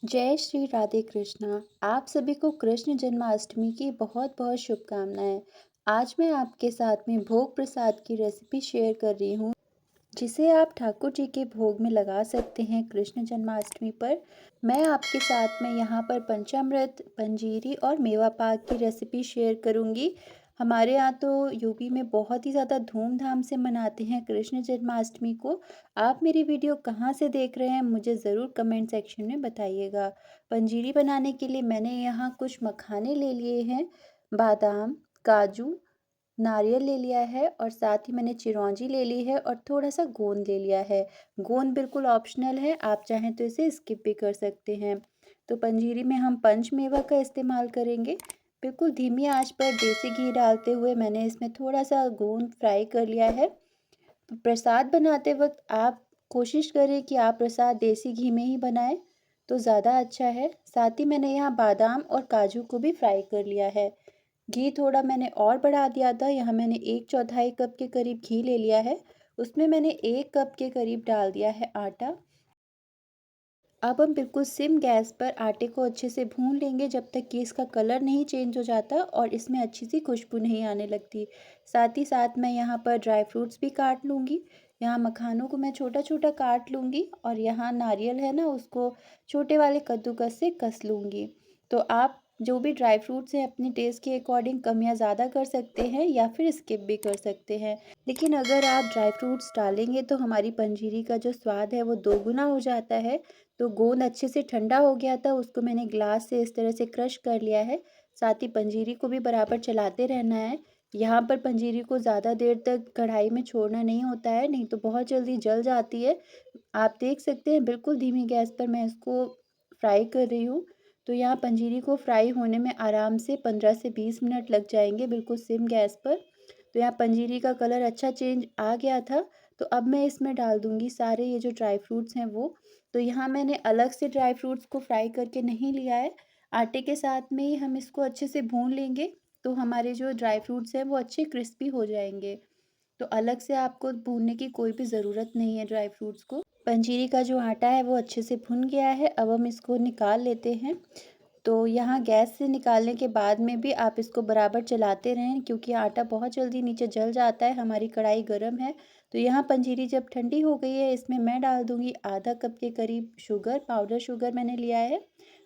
जय श्री राधे कृष्णा। आप सभी को कृष्ण जन्माष्टमी की बहुत बहुत शुभकामनाएं। आज मैं आपके साथ में भोग प्रसाद की रेसिपी शेयर कर रही हूँ, जिसे आप ठाकुर जी के भोग में लगा सकते हैं कृष्ण जन्माष्टमी पर। मैं आपके साथ में यहाँ पर पंचामृत, पंजीरी और मेवा पाक की रेसिपी शेयर करूँगी। हमारे यहाँ तो यूपी में बहुत ही ज़्यादा धूमधाम से मनाते हैं कृष्ण जन्माष्टमी को। आप मेरी वीडियो कहाँ से देख रहे हैं मुझे ज़रूर कमेंट सेक्शन में बताइएगा। पंजीरी बनाने के लिए मैंने यहाँ कुछ मखाने ले लिए हैं, बादाम, काजू, नारियल ले लिया है और साथ ही मैंने चिरौंजी ले ली है और थोड़ा सा गोंद ले लिया है। गोंद बिल्कुल ऑप्शनल है, आप चाहें तो इसे स्किप भी कर सकते हैं। तो पंजीरी में हम पंचमेवा का इस्तेमाल करेंगे। बिल्कुल धीमी आंच पर देसी घी डालते हुए मैंने इसमें थोड़ा सा गोंद फ्राई कर लिया है। प्रसाद बनाते वक्त आप कोशिश करें कि आप प्रसाद देसी घी में ही बनाएं तो ज़्यादा अच्छा है। साथ ही मैंने यहाँ बादाम और काजू को भी फ्राई कर लिया है। घी थोड़ा मैंने और बढ़ा दिया था, यहाँ मैंने 1/4 कप के करीब घी ले लिया है। उसमें मैंने 1 कप के करीब डाल दिया है आटा। अब हम बिल्कुल सिम गैस पर आटे को अच्छे से भून लेंगे जब तक कि इसका कलर नहीं चेंज हो जाता और इसमें अच्छी सी खुशबू नहीं आने लगती। साथ ही साथ मैं यहाँ पर ड्राई फ्रूट्स भी काट लूँगी। यहाँ मखानों को मैं छोटा छोटा काट लूँगी और यहाँ नारियल है ना, उसको छोटे वाले कद्दूकस से कस लूँगी। तो आप जो भी ड्राई फ्रूट्स हैं अपनी टेस्ट के अकॉर्डिंग कम या ज़्यादा कर सकते हैं या फिर स्किप भी कर सकते हैं। लेकिन अगर आप ड्राई फ्रूट्स डालेंगे तो हमारी पंजीरी का जो स्वाद है वो दोगुना हो जाता है। तो गोंद अच्छे से ठंडा हो गया था, उसको मैंने ग्लास से इस तरह से क्रश कर लिया है। साथ ही पंजीरी को भी बराबर चलाते रहना है। यहाँ पर पंजीरी को ज़्यादा देर तक कढ़ाई में छोड़ना नहीं होता है, नहीं तो बहुत जल्दी जल जाती है। आप देख सकते हैं बिल्कुल धीमी गैस पर मैं इसको फ्राई कर रही हूँ। तो यहाँ पंजीरी को फ्राई होने में आराम से 15 से 20 मिनट लग जाएंगे, बिल्कुल सिम गैस पर। तो यहाँ पंजीरी का कलर अच्छा चेंज आ गया था। तो अब मैं इसमें डाल दूँगी सारे ये जो ड्राई फ्रूट्स हैं वो। तो यहाँ मैंने अलग से ड्राई फ्रूट्स को फ्राई करके नहीं लिया है, आटे के साथ में ही हम इसको अच्छे से भून लेंगे। तो हमारे जो ड्राई फ्रूट्स हैं वो अच्छे क्रिस्पी हो जाएंगे। तो अलग से आपको भूनने की कोई भी ज़रूरत नहीं है ड्राई फ्रूट्स को। पंजीरी का जो आटा है वो अच्छे से भुन गया है, अब हम इसको निकाल लेते हैं। तो यहाँ गैस से निकालने के बाद में भी आप इसको बराबर चलाते रहें, क्योंकि आटा बहुत जल्दी नीचे जल जाता है। हमारी कढ़ाई गर्म है। तो यहाँ पंजीरी जब ठंडी हो गई है, इसमें मैं डाल दूँगी आधा कप के करीब शुगर, पाउडर शुगर मैंने लिया है।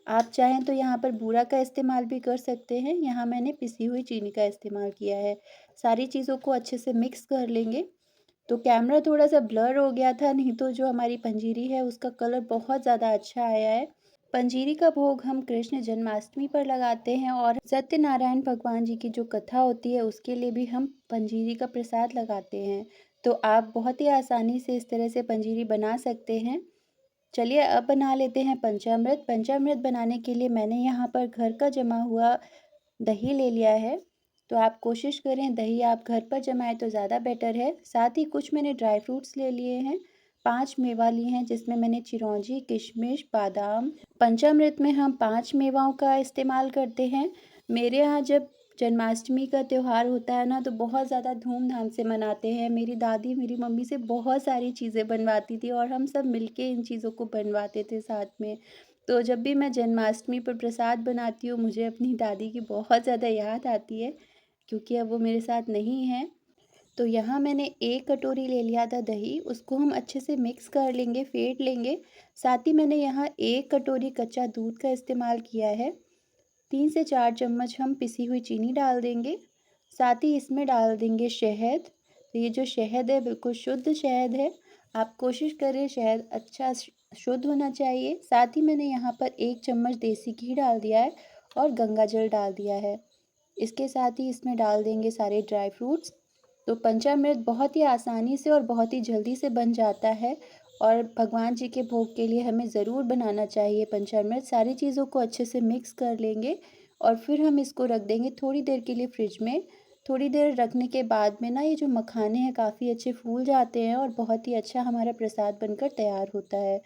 आप चाहें तो यहाँ पर बूरा का इस्तेमाल भी कर सकते हैं, यहाँ मैंने पिसी हुई चीनी का इस्तेमाल किया है। सारी चीज़ों को अच्छे से मिक्स कर लेंगे। तो कैमरा थोड़ा सा ब्लर हो गया था, नहीं तो जो हमारी पंजीरी है उसका कलर बहुत ज़्यादा अच्छा आया है। पंजीरी का भोग हम कृष्ण जन्माष्टमी पर लगाते हैं और सत्यनारायण भगवान जी की जो कथा होती है उसके लिए भी हम पंजीरी का प्रसाद लगाते हैं। तो आप बहुत ही आसानी से इस तरह से पंजीरी बना सकते हैं। चलिए अब बना लेते हैं पंचामृत। पंचामृत बनाने के लिए मैंने यहाँ पर घर का जमा हुआ दही ले लिया है। तो आप कोशिश करें दही आप घर पर जमाएं तो ज़्यादा बेटर है। साथ ही कुछ मैंने ड्राई फ्रूट्स ले लिए हैं, 5 मेवा लिए हैं, जिसमें मैंने चिरौंजी, किशमिश, बादाम। पंचामृत में हम 5 मेवाओं का इस्तेमाल करते हैं। मेरे यहाँ जब जन्माष्टमी का त्यौहार होता है ना, तो बहुत ज़्यादा धूमधाम से मनाते हैं। मेरी दादी मेरी मम्मी से बहुत सारी चीज़ें बनवाती थी और हम सब मिलके इन चीज़ों को बनवाते थे साथ में। तो जब भी मैं जन्माष्टमी पर प्रसाद बनाती हूँ मुझे अपनी दादी की बहुत ज़्यादा याद आती है, क्योंकि अब वो मेरे साथ नहीं है। तो यहाँ मैंने 1 कटोरी ले लिया था दही, उसको हम अच्छे से मिक्स कर लेंगे, फेंट लेंगे। साथ ही मैंने यहाँ 1 कटोरी कच्चा दूध का इस्तेमाल किया है। 3 से 4 चम्मच हम पिसी हुई चीनी डाल देंगे। साथ ही इसमें डाल देंगे शहद। तो ये जो शहद है बिल्कुल शुद्ध शहद है। आप कोशिश करें शहद अच्छा शुद्ध होना चाहिए। साथ ही मैंने यहाँ पर 1 चम्मच देसी घी डाल दिया है और गंगा जल डाल दिया है। इसके साथ ही इसमें डाल देंगे सारे ड्राई फ्रूट्स। तो पंचामृत बहुत ही आसानी से और बहुत ही जल्दी से बन जाता है और भगवान जी के भोग के लिए हमें ज़रूर बनाना चाहिए पंचामृत। सारी चीज़ों को अच्छे से मिक्स कर लेंगे और फिर हम इसको रख देंगे थोड़ी देर के लिए फ्रिज में। थोड़ी देर रखने के बाद में ना ये जो मखाने हैं काफ़ी अच्छे फूल जाते हैं और बहुत ही अच्छा हमारा प्रसाद बनकर तैयार होता है।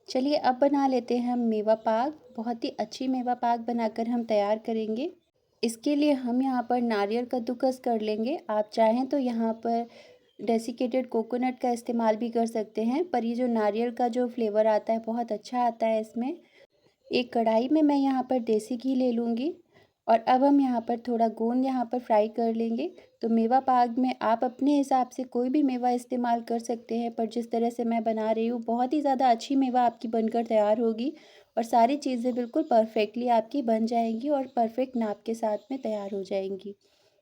चलिए अब बना लेते हैं हम मेवा पाक। बहुत ही अच्छी मेवा पाक बनाकर हम तैयार करेंगे। इसके लिए हम यहाँ पर नारियल कद्दूकस कर लेंगे। आप चाहें तो यहाँ पर डेसिकेटेड कोकोनट का इस्तेमाल भी कर सकते हैं, पर ये जो नारियल का जो फ्लेवर आता है बहुत अच्छा आता है इसमें। एक कढ़ाई में मैं यहाँ पर देसी घी ले लूँगी और अब हम यहाँ पर थोड़ा गोंद यहाँ पर फ्राई कर लेंगे। तो मेवा पाक में आप अपने हिसाब से कोई भी मेवा इस्तेमाल कर सकते हैं, पर जिस तरह से मैं बना रही हूँ बहुत ही ज़्यादा अच्छी मेवा आपकी बनकर तैयार होगी और सारी चीज़ें बिल्कुल परफेक्टली आपकी बन जाएंगी और परफेक्ट नाप के साथ में तैयार हो जाएंगी।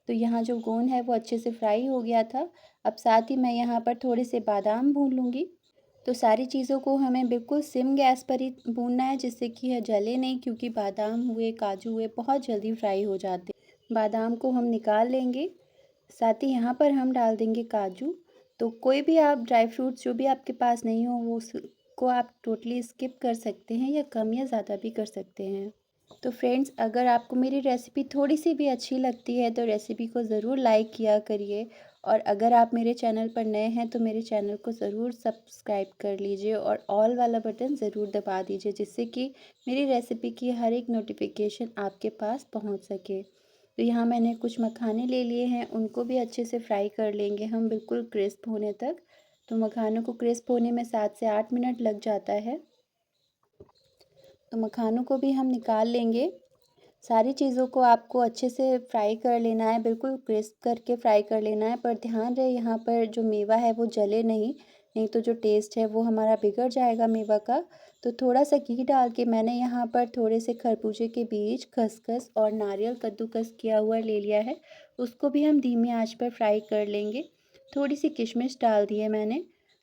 तो यहाँ जो गोंद है वो अच्छे से फ्राई हो गया था। अब साथ ही मैं यहाँ पर थोड़े से बादाम भून लूँगी। तो सारी चीज़ों को हमें बिल्कुल सिम गैस पर ही भूनना है, जिससे कि यह जले नहीं, क्योंकि बादाम हुए, काजू हुए बहुत जल्दी फ्राई हो जाते हैं। बादाम को हम निकाल लेंगे। साथ ही यहाँ पर हम डाल देंगे काजू। तो कोई भी आप ड्राई फ्रूट्स जो भी आपके पास नहीं हो वो उसको आप टोटली स्किप कर सकते हैं या कम या ज़्यादा भी कर सकते हैं। तो फ्रेंड्स, अगर आपको मेरी रेसिपी थोड़ी सी भी अच्छी लगती है तो रेसिपी को ज़रूर लाइक किया करिए, और अगर आप मेरे चैनल पर नए हैं तो मेरे चैनल को ज़रूर सब्सक्राइब कर लीजिए और ऑल वाला बटन ज़रूर दबा दीजिए, जिससे कि मेरी रेसिपी की हर एक नोटिफिकेशन आपके पास पहुंच सके। तो यहाँ मैंने कुछ मखाने ले लिए हैं, उनको भी अच्छे से फ्राई कर लेंगे हम बिल्कुल क्रिस्प होने तक। तो मखानों को क्रिस्प होने में 7 से 8 मिनट लग जाता है। तो मखानों को भी हम निकाल लेंगे। सारी चीज़ों को आपको अच्छे से फ्राई कर लेना है, बिल्कुल क्रिस्प करके फ्राई कर लेना है, पर ध्यान रहे यहाँ पर जो मेवा है वो जले नहीं, नहीं तो जो टेस्ट है वो हमारा बिगड़ जाएगा मेवा का। तो थोड़ा सा घी डाल के मैंने यहाँ पर थोड़े से खरबूजे के बीज, खसखस और नारियल कद्दूकस किया हुआ ले लिया है, उसको भी हम धीमी आंच पर फ्राई कर लेंगे। थोड़ी सी किशमिश डाल दी है मैंने।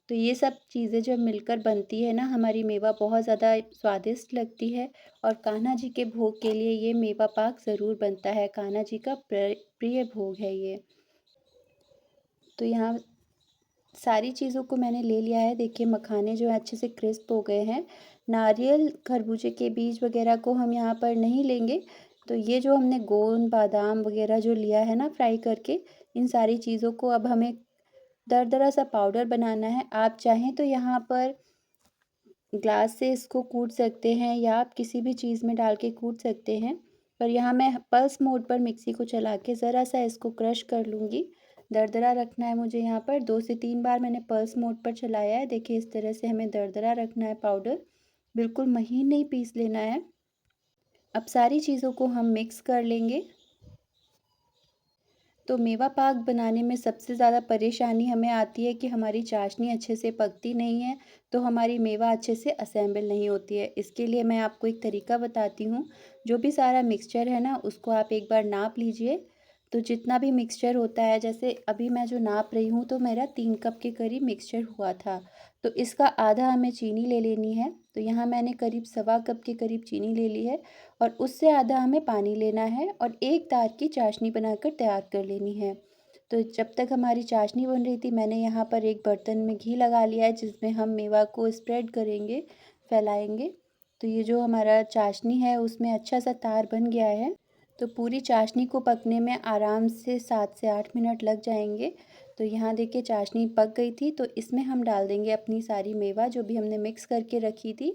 तो ये सब चीज़ें जब मिलकर बनती है ना, हमारी मेवा बहुत ज़्यादा स्वादिष्ट लगती है। और कान्हा जी के भोग के लिए ये मेवा पाक ज़रूर बनता है, कान्हा जी का प्रिय भोग है ये। तो यहाँ सारी चीज़ों को मैंने ले लिया है। देखिए मखाने जो है अच्छे से क्रिस्प हो गए हैं। नारियल, खरबूजे के बीज वगैरह को हम यहाँ पर नहीं लेंगे। तो ये जो हमने गोंद, बादाम वगैरह जो लिया है ना फ्राई करके, इन सारी चीज़ों को अब हमें दरदरा सा पाउडर बनाना है। आप चाहें तो यहाँ पर ग्लास से इसको कूट सकते हैं या आप किसी भी चीज़ में डाल के कूट सकते हैं, पर यहाँ मैं पल्स मोड पर मिक्सी को चला के ज़रा सा इसको क्रश कर लूँगी। दरदरा रखना है मुझे यहाँ पर, 2 से 3 बार मैंने पल्स मोड पर चलाया है। देखिए इस तरह से हमें दरदरा रखना है पाउडर, बिल्कुल महीन नहीं पीस लेना है। अब सारी चीज़ों को हम मिक्स कर लेंगे। तो मेवा पाक बनाने में सबसे ज़्यादा परेशानी हमें आती है कि हमारी चाशनी अच्छे से पकती नहीं है, तो हमारी मेवा अच्छे से असेंबल नहीं होती है। इसके लिए मैं आपको एक तरीका बताती हूँ। जो भी सारा मिक्सचर है ना, उसको आप एक बार नाप लीजिए। तो जितना भी मिक्सचर होता है, जैसे अभी मैं जो नाप रही हूँ तो मेरा 3 कप के करीब मिक्सचर हुआ था। तो इसका आधा हमें चीनी ले लेनी है। तो यहाँ मैंने करीब सवा कप के करीब चीनी ले ली है और उससे आधा हमें पानी लेना है और एक तार की चाशनी बनाकर तैयार कर लेनी है। तो जब तक हमारी चाशनी बन रही थी, मैंने यहाँ पर एक बर्तन में घी लगा लिया है, जिसमें हम मेवा को स्प्रेड करेंगे, फैलाएंगे। तो ये जो हमारा चाशनी है उसमें अच्छा सा तार बन गया है। तो पूरी चाशनी को पकने में आराम से 7 से 8 मिनट लग जाएंगे। तो यहाँ देखिए चाशनी पक गई थी, तो इसमें हम डाल देंगे अपनी सारी मेवा जो भी हमने मिक्स करके रखी थी।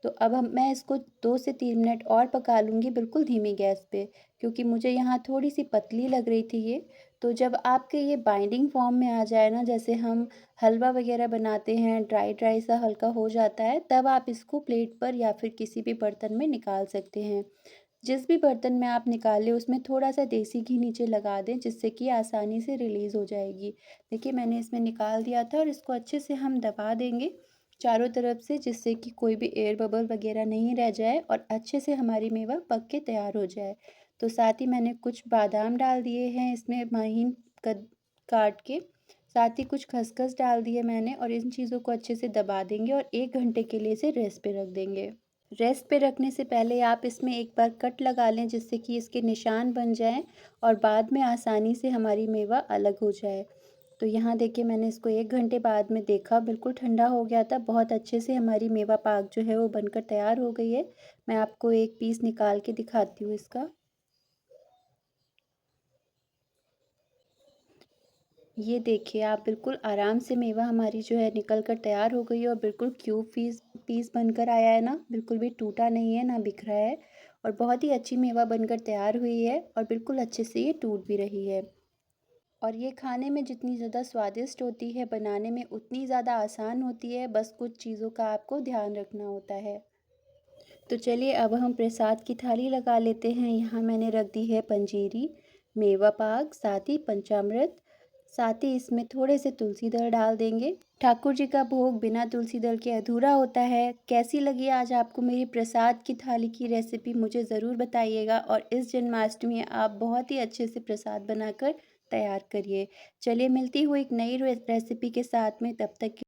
तो अब मैं इसको 2 से 3 मिनट और पका लूँगी बिल्कुल धीमी गैस पे, क्योंकि मुझे यहाँ थोड़ी सी पतली लग रही थी ये। तो जब आपके ये बाइंडिंग फॉर्म में आ जाए ना, जैसे हम हलवा वगैरह बनाते हैं, ड्राई ड्राई सा हल्का हो जाता है, तब आप इसको प्लेट पर या फिर किसी भी बर्तन में निकाल सकते हैं। जिस भी बर्तन में आप निकालें उसमें थोड़ा सा देसी घी नीचे लगा दें, जिससे कि आसानी से रिलीज़ हो जाएगी। देखिए मैंने इसमें निकाल दिया था और इसको अच्छे से हम दबा देंगे चारों तरफ से, जिससे कि कोई भी एयर बबल वगैरह नहीं रह जाए और अच्छे से हमारी मेवा पक के तैयार हो जाए। तो साथ ही मैंने कुछ बादाम डाल दिए हैं इसमें महीन कद काट के, साथ ही कुछ खसखस डाल दिए मैंने, और इन चीज़ों को अच्छे से दबा देंगे और 1 घंटे के लिए इसे रेस्ट पे रख देंगे। रेस्ट पे रखने से पहले आप इसमें एक बार कट लगा लें, जिससे कि इसके निशान बन जाएं और बाद में आसानी से हमारी मेवा अलग हो जाए। तो यहाँ देखिए मैंने इसको 1 घंटे बाद में देखा, बिल्कुल ठंडा हो गया था, बहुत अच्छे से हमारी मेवा पाक जो है वो बनकर तैयार हो गई है। मैं आपको एक पीस निकाल के दिखाती हूँ इसका। ये देखिए आप, बिल्कुल आराम से मेवा हमारी जो है निकल कर तैयार हो गई है और बिल्कुल क्यूब पीस पीस बनकर आया है ना, बिल्कुल भी टूटा नहीं है ना बिखरा है, और बहुत ही अच्छी मेवा बनकर तैयार हुई है और बिल्कुल अच्छे से ये टूट भी रही है। और ये खाने में जितनी ज़्यादा स्वादिष्ट होती है, बनाने में उतनी ज़्यादा आसान होती है, बस कुछ चीज़ों का आपको ध्यान रखना होता है। तो चलिए अब हम प्रसाद की थाली लगा लेते हैं। यहाँ मैंने रख दी है पंजीरी, मेवा पाक, साथ ही पंचामृत, साथ ही इसमें थोड़े से तुलसी दल डाल देंगे। ठाकुर जी का भोग बिना तुलसी दल के अधूरा होता है। कैसी लगी आज आपको मेरी प्रसाद की थाली की रेसिपी मुझे ज़रूर बताइएगा, और इस जन्माष्टमी आप बहुत ही अच्छे से प्रसाद बनाकर तैयार करिए। चलिए मिलती हूँ एक नई रेसिपी के साथ में, तब तक